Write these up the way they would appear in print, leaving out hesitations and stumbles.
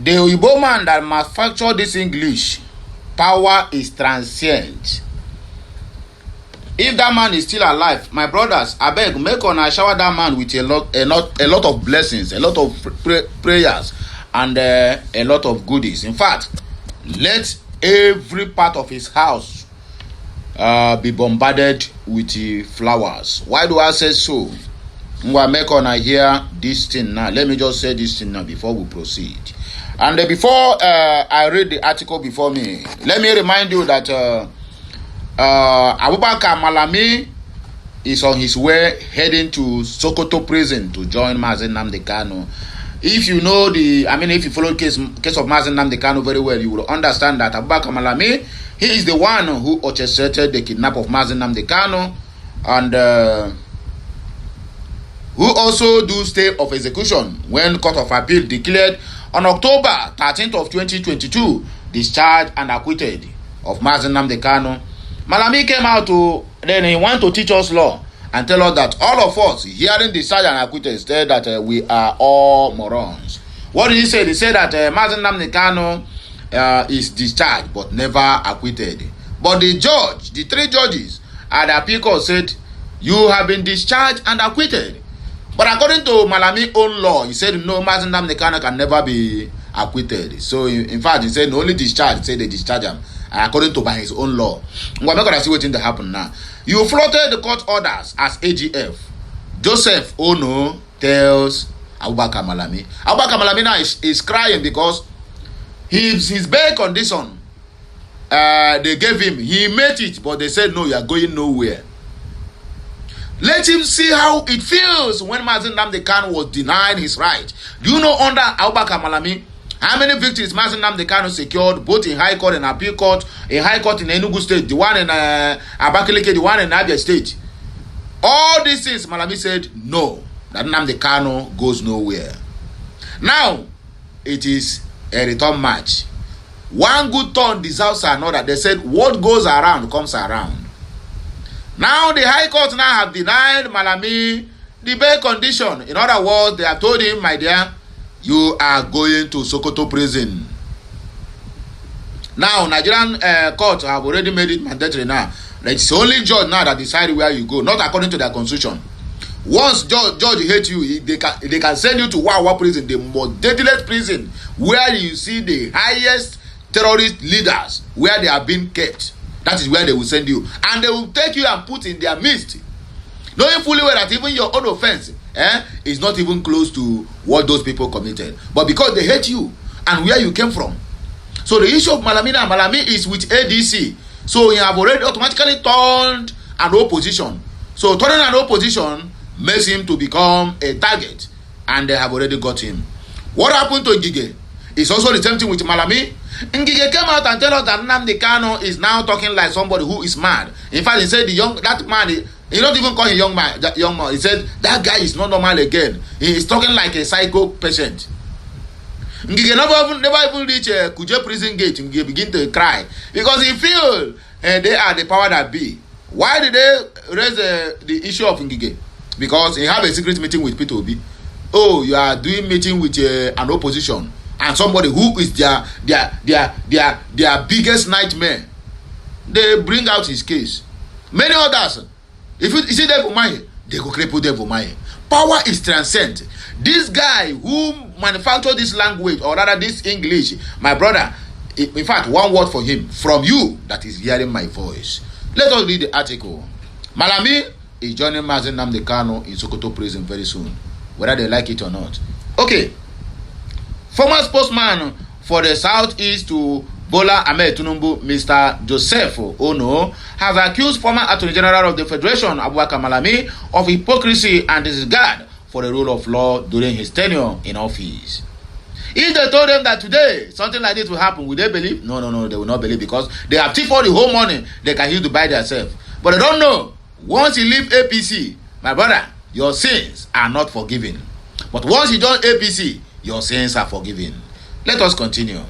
The Igbo man that manufactured this English, power is transient. If that man is still alive, my brothers, I beg, make una shower that man with a lot of blessings, a lot of prayers, and a lot of goodies. In fact, let every part of his house be bombarded with flowers. Why do I say so? Make una hear this thing now. Let me just say this thing now before we proceed. And before I read the article before me, let me remind you that Abubakar Malami is on his way heading to Sokoto prison to join Mazi Nnamdi Kanu. If you know if you follow the case of Mazi Nnamdi Kanu very well, you will understand that Abubakar Malami, he is the one who orchestrated the kidnap of Mazi Nnamdi Kanu, and who also do stay of execution when Court of Appeal declared on October 13th of 2022 discharged and acquitted of Mazi Nnamdi Kanu. Malami came out then he want to teach us law and tell us that all of us hearing discharged and acquitted said that we are all morons. What did he say? He said that Mazi Nnamdi Kanu is discharged but never acquitted. But the three judges at the appeal court said, you have been discharged and acquitted. But according to Malami's own law, he said no, Mazi Nnamdi Kanu can never be acquitted. So in fact, he said only discharge. He said they discharge him according to by his own law. We're not gonna see what's going to happen now. You floated the court orders as Agf. Joseph Ono tells Abubakar Malami. Abubakar Malami now is crying because his bail condition they gave him. He made it, but they said no, you are going nowhere. Let him see how it feels when Mazi Nnamdi Kanu was denied his right. Do you know under Abubakar Malami how many victories Mazi Nnamdi Kanu secured both in High Court and Appeal Court, a High Court in Enugu State, the one in Abakaliki, the one in Abia State? All these things, Malami said no, that Nnamdi Kanu goes nowhere. Now, it is a return match. One good turn deserves another. They said what goes around comes around. Now the High Court now have denied Malami the bail condition. In other words, they have told him, my dear, you are going to Sokoto prison. Now, Nigerian courts have already made it mandatory now. It's only judge now that decide where you go, not according to their constitution. Once judge hate you, they can send you to Wawa prison, the most deadliest prison, where you see the highest terrorist leaders, where they are being kept. That is where they will send you. And they will take you and put in their midst, knowing fully well that even your own offense is not even close to what those people committed. But because they hate you and where you came from. So the issue of Malami is with ADC. So he have already automatically turned an opposition. So turning an opposition makes him to become a target. And they have already got him. What happened to Ngige? It's also the same thing with Malami. Ngige came out and tell us that Nnamdi Kanu is now talking like somebody who is mad. In fact, he said that man, he don't even call him young man. He said that guy is not normal again. He is talking like a psycho patient. Ngige never even reach Kuje prison gate. Ngige begin to cry because he feel they are the power that be. Why did they raise the issue of Ngige? Because he have a secret meeting with Peter Obi. Oh, you are doing meeting with an opposition. And somebody who is their biggest nightmare. They bring out his case. Many others, if you see them for money, they go cripple them for money. Power is transcendent. This guy who manufactured this language, or rather this English, my brother, in fact, one word for him, from you that is hearing my voice. Let us read the article. Malami is joining Mazi Nnamdi Kanu in Sokoto prison very soon, whether they like it or not. Okay. Former spokesman for the Southeast to Bola Ahmed Tinubu, Mr. Joseph Ono, has accused former Attorney General of the Federation, Abubakar Malami, of hypocrisy and disregard for the rule of law during his tenure in office. If they told them that today something like this will happen, would they believe? No, they will not believe because they have taken all the whole money they can use to buy themselves. But they don't know. Once you leave APC, my brother, your sins are not forgiven. But once you join APC, your sins are forgiven. Let us continue.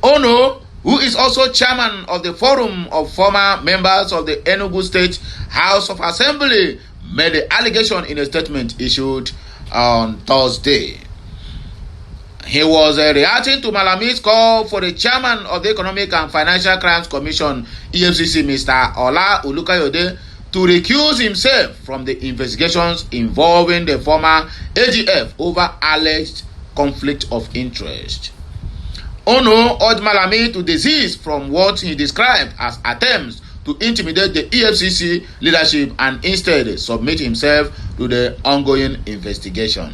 Ono, who is also chairman of the Forum of Former Members of the Enugu State House of Assembly, made the allegation in a statement issued on Thursday. He was reacting to Malami's call for the chairman of the Economic and Financial Crimes Commission, EFCC, Mr. Ola Olukayode, to recuse himself from the investigations involving the former AGF over alleged conflict of interest. Ono urged Malami to desist from what he described as attempts to intimidate the EFCC leadership and instead submit himself to the ongoing investigation.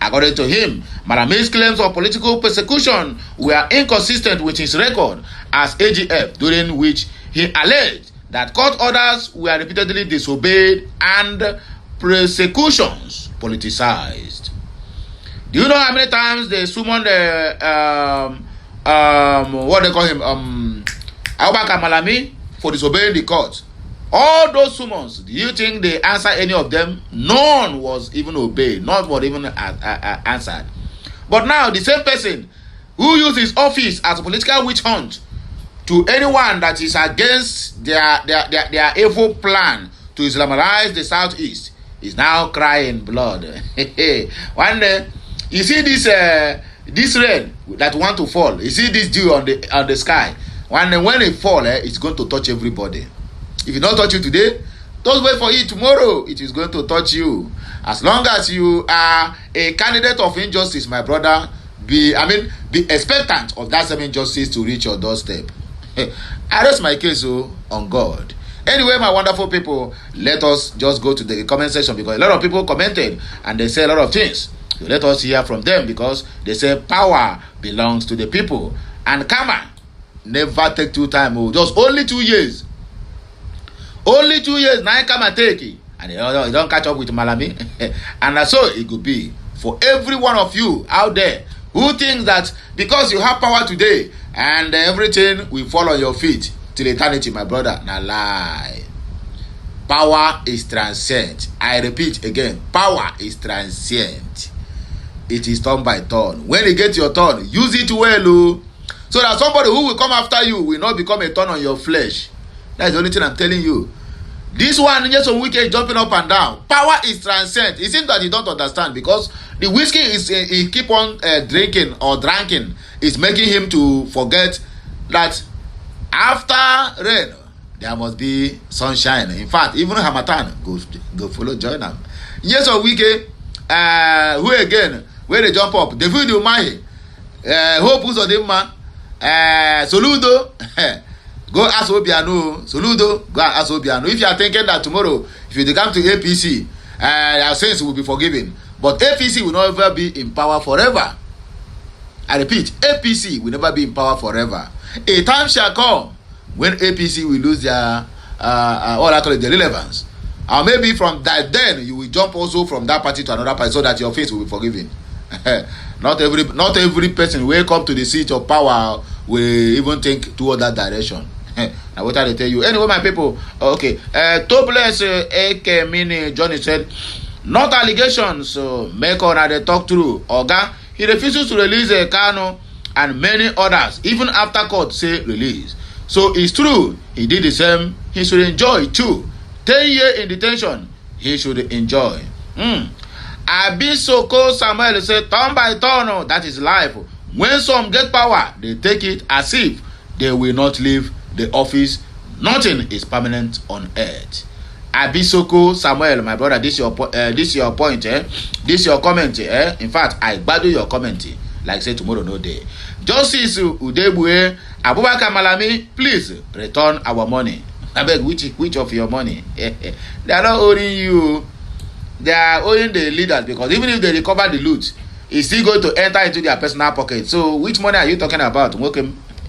According to him, Malami's claims of political persecution were inconsistent with his record as AGF, during which he alleged that court orders were repeatedly disobeyed and persecutions politicized. Do you know how many times they summoned what they call him, Abubakar Malami for disobeying the court? All those summons, do you think they answer any of them? None was even obeyed, not was even answered. But now the same person who used his office as a political witch hunt to anyone that is against their evil plan to Islamize the Southeast is now crying blood. One day, you see this rain that want to fall. You see this dew on the sky. One day, when it fall, it's going to touch everybody. If it don't touch you today, don't wait for it tomorrow. It is going to touch you. As long as you are a candidate of injustice, my brother, be expectant of that same injustice to reach your doorstep. I rest my case on God. Anyway, my wonderful people, let us just go to the comment section, because a lot of people commented and they say a lot of things. So let us hear from them, because they say power belongs to the people. And karma never take two time. Just only 2 years. Only 2 years now come and take it. And you don't catch up with Malami. And so it could be for every one of you out there who thinks that because you have power today and everything will fall on your feet till eternity, my brother. Now lie. Power is transient. I repeat again, power is transient. It is turn by turn. When you get your turn, use it well, so that somebody who will come after you will not become a thorn on your flesh. That's the only thing I'm telling you. This one, just some wicked jumping up and down. Power is transcend. It seems that you don't understand, because the whiskey is he keep on drinking or drinking is making him to forget that after rain there must be sunshine. In fact, even Hamatan go follow join them. Yes, some wicked who again where they jump up. The video my hope Uzodimma Soludo. Go ask Obiano, Soludo, go ask Obiano. If you are thinking that tomorrow, if you come to APC, our sins will be forgiven. But APC will never be in power forever. I repeat, APC will never be in power forever. A time shall come when APC will lose their their relevance. Or maybe from that then you will jump also from that party to another party, so that your face will be forgiven. Not every person will come to the seat of power will even think toward that direction. Now what I tell you. Anyway, my people, okay. Topless AK Mini Johnny said, not allegations make on they talk through. Oga, he refuses to release Kano and many others, even after court say release. So it's true, he did the same. He should enjoy too. 10 years in detention, he should enjoy. Abisoko Samuel said, turn by turn, that is life. When some get power, they take it as if they will not leave the office. Nothing is permanent on earth. Abisoko Samuel, my brother, this is your point, This is your comment, In fact, I value your comment. Like say tomorrow no day. Justice Udebue, Abubakar Malami, please return our money. I beg, which of your money? They are not owing you. They are owing the leaders, because even if they recover the loot, it's still going to enter into their personal pocket. So which money are you talking about?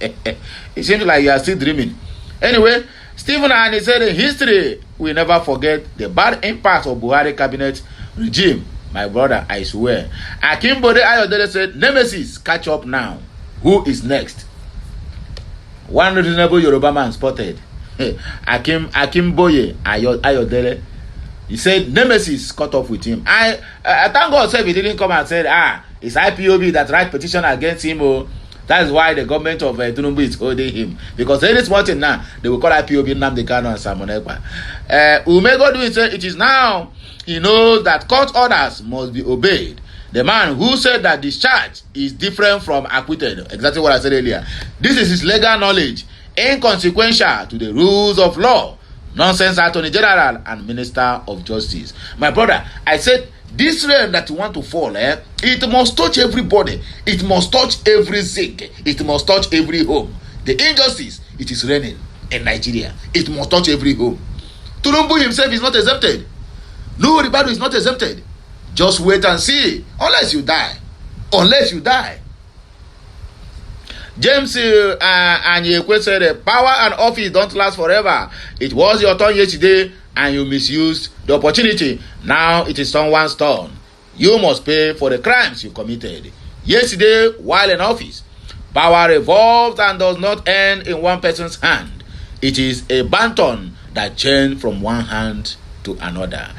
It seems like you are still dreaming. Anyway, Stephen Ani said in history we never forget the bad impact of Buhari cabinet regime. My brother, I swear. Akimbode Ayodele said, Nemesis, catch up now. Who is next? One reasonable Yoruba man spotted. Akimboye Ayodele. He said Nemesis cut off with him. I thank God said he didn't come and said, it's IPOB that write petition against him. That is why the government of Tinubu is holding him. Because there is one thing now, they will call IPOB Nnamdi Kanu and Simon Ekpa. Umego doing say it is now he knows that court orders must be obeyed. The man who said that discharge is different from acquitted. Exactly what I said earlier. This is his legal knowledge, inconsequential to the rules of law. Nonsense Attorney General and Minister of Justice. My brother, I said this rain that you want to fall, it must touch everybody. It must touch every zig. It must touch every home. The injustice, it is raining in Nigeria. It must touch every home. Tinubu himself is not exempted. No, Ribadu is not exempted. Just wait and see. Unless you die. Unless you die. James Anyekwe said, power and office don't last forever. It was your turn yesterday and you misused the opportunity. Now it is someone's turn. You must pay for the crimes you committed. Yesterday, while in office, power revolves and does not end in one person's hand. It is a baton that changes from one hand to another.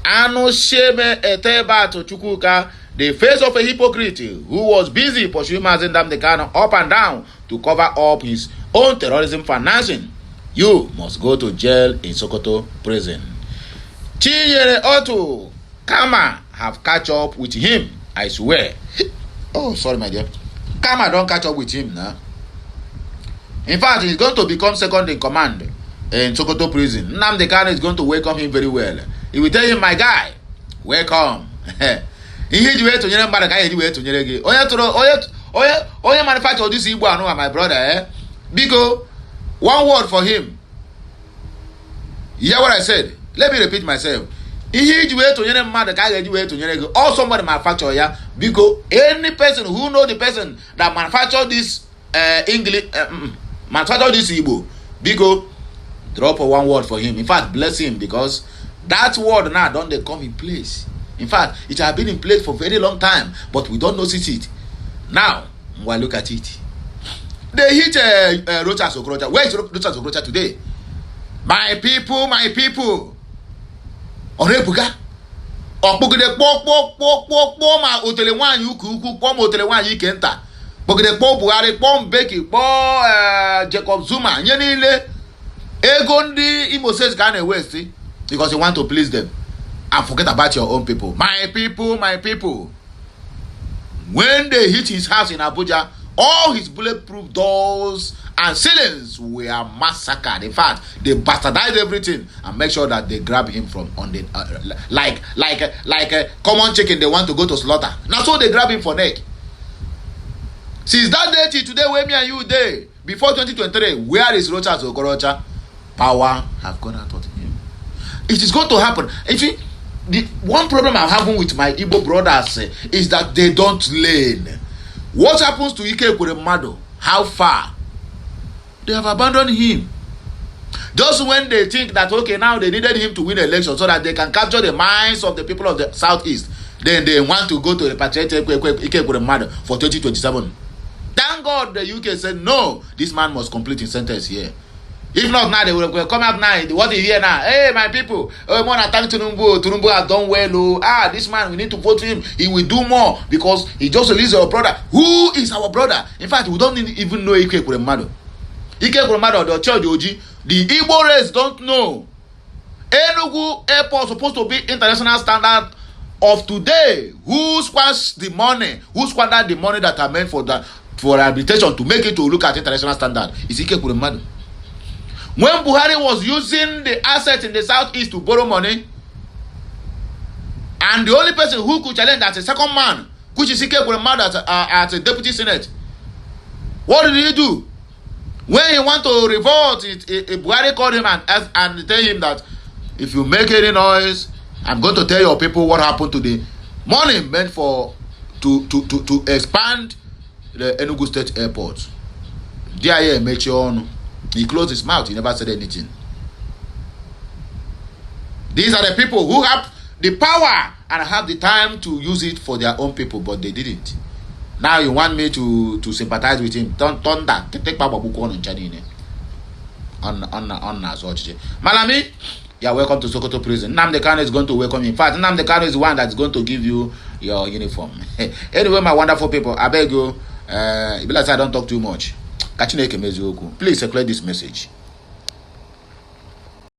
Anosheme Eteba to Chukwuka, the face of a hypocrite who was busy pursuing Mazi Nnamdi Kanu up and down to cover up his own terrorism financing. You must go to jail in Sokoto prison. Chinyere Otu, Kama have catch up with him, I swear. Oh, sorry, my dear. Kama don't catch up with him now. In fact, he's going to become second in command in Sokoto prison. Nnamdi Kanu is going to welcome him very well. He will tell him, my guy, welcome. Ihe ji wee tụnyere mmadụ ka ihe ji wee tụnyere gị. Onye manufacture this Igbo anu, my brother, because one word for him. You hear what I said? Let me repeat myself. Ihe ji wee tụnyere mmadụ ka ihe ji wee tụnyere gị. Or somebody manufacture ya, because any person who know the person that manufacture this English manufacture this Igbo, because drop one word for him. In fact, bless him, because that word now don't they come in place. In fact, it has been in place for a very long time, but we don't notice it. Now, we look at it. They hit Rocha Sokoto. Where is Rocha Sokoto today? My people, my people. Orebuga. Okpogide kpokpokpokpokpo ma otele nwanyi ukwu kpom otele nwanyi ikenta. Bogide kpo Buhari, kpo Mbeki, kpo Jacob Zuma, nye niile ego ndị Imo State ka na-ewest because you want to please them. And forget about your own people. My people, my people. When they hit his house in Abuja, all his bulletproof doors and ceilings were massacred. In fact, they bastardized everything and make sure that they grab him from on the like a common chicken they want to go to slaughter. Now so they grab him for neck. Since that day till today, where me and you day before 2023, where is Rocha Okorocha? Power have gone out of him. It is going to happen. The one problem I'm having with my Igbo brothers is that they don't learn. What happens to Ike Kuremado? How far? They have abandoned him. Just when they think that, okay, now they needed him to win election so that they can capture the minds of the people of the Southeast, then they want to go to repatriate Ike Kuremado for 2027. Thank God the UK said, no, this man must complete his sentence here. If not, now they will come out now. What is here now? Hey, my people, we want to thank Tinubu. Tinubu has done well. This man, we need to vote him. He will do more because he just released our brother. Who is our brother? In fact, we don't even know Ike Kuremado. Ike Kuremado, the Church Oji, the Igbo race don't know. Enugu Airport supposed to be international standard of today. Who squandered the money? Who squandered the money that are meant for rehabilitation to make it to look at international standard? Is Ike Kuremado. When Buhari was using the assets in the Southeast to borrow money, and the only person who could challenge as a second man, which is Ike Kuremado as a deputy senate, what did he do? When he want to revolt, Buhari called him and tell him that if you make any noise, I'm going to tell your people what happened to the money meant for to expand the Enugu State Airport. DIA mentioned. He closed his mouth. He never said anything. These are the people who have the power and have the time to use it for their own people, but they didn't. Now you want me to sympathize with him? Turn that. Take Bababuko on Chanine. On Malami, you are welcome to Sokoto prison. Nnamdi Kanu is going to welcome you. In fact, Nnamdi Kanu is the one that's going to give you your uniform. Anyway, my wonderful people, I beg you, I don't talk too much. Please circulate this message.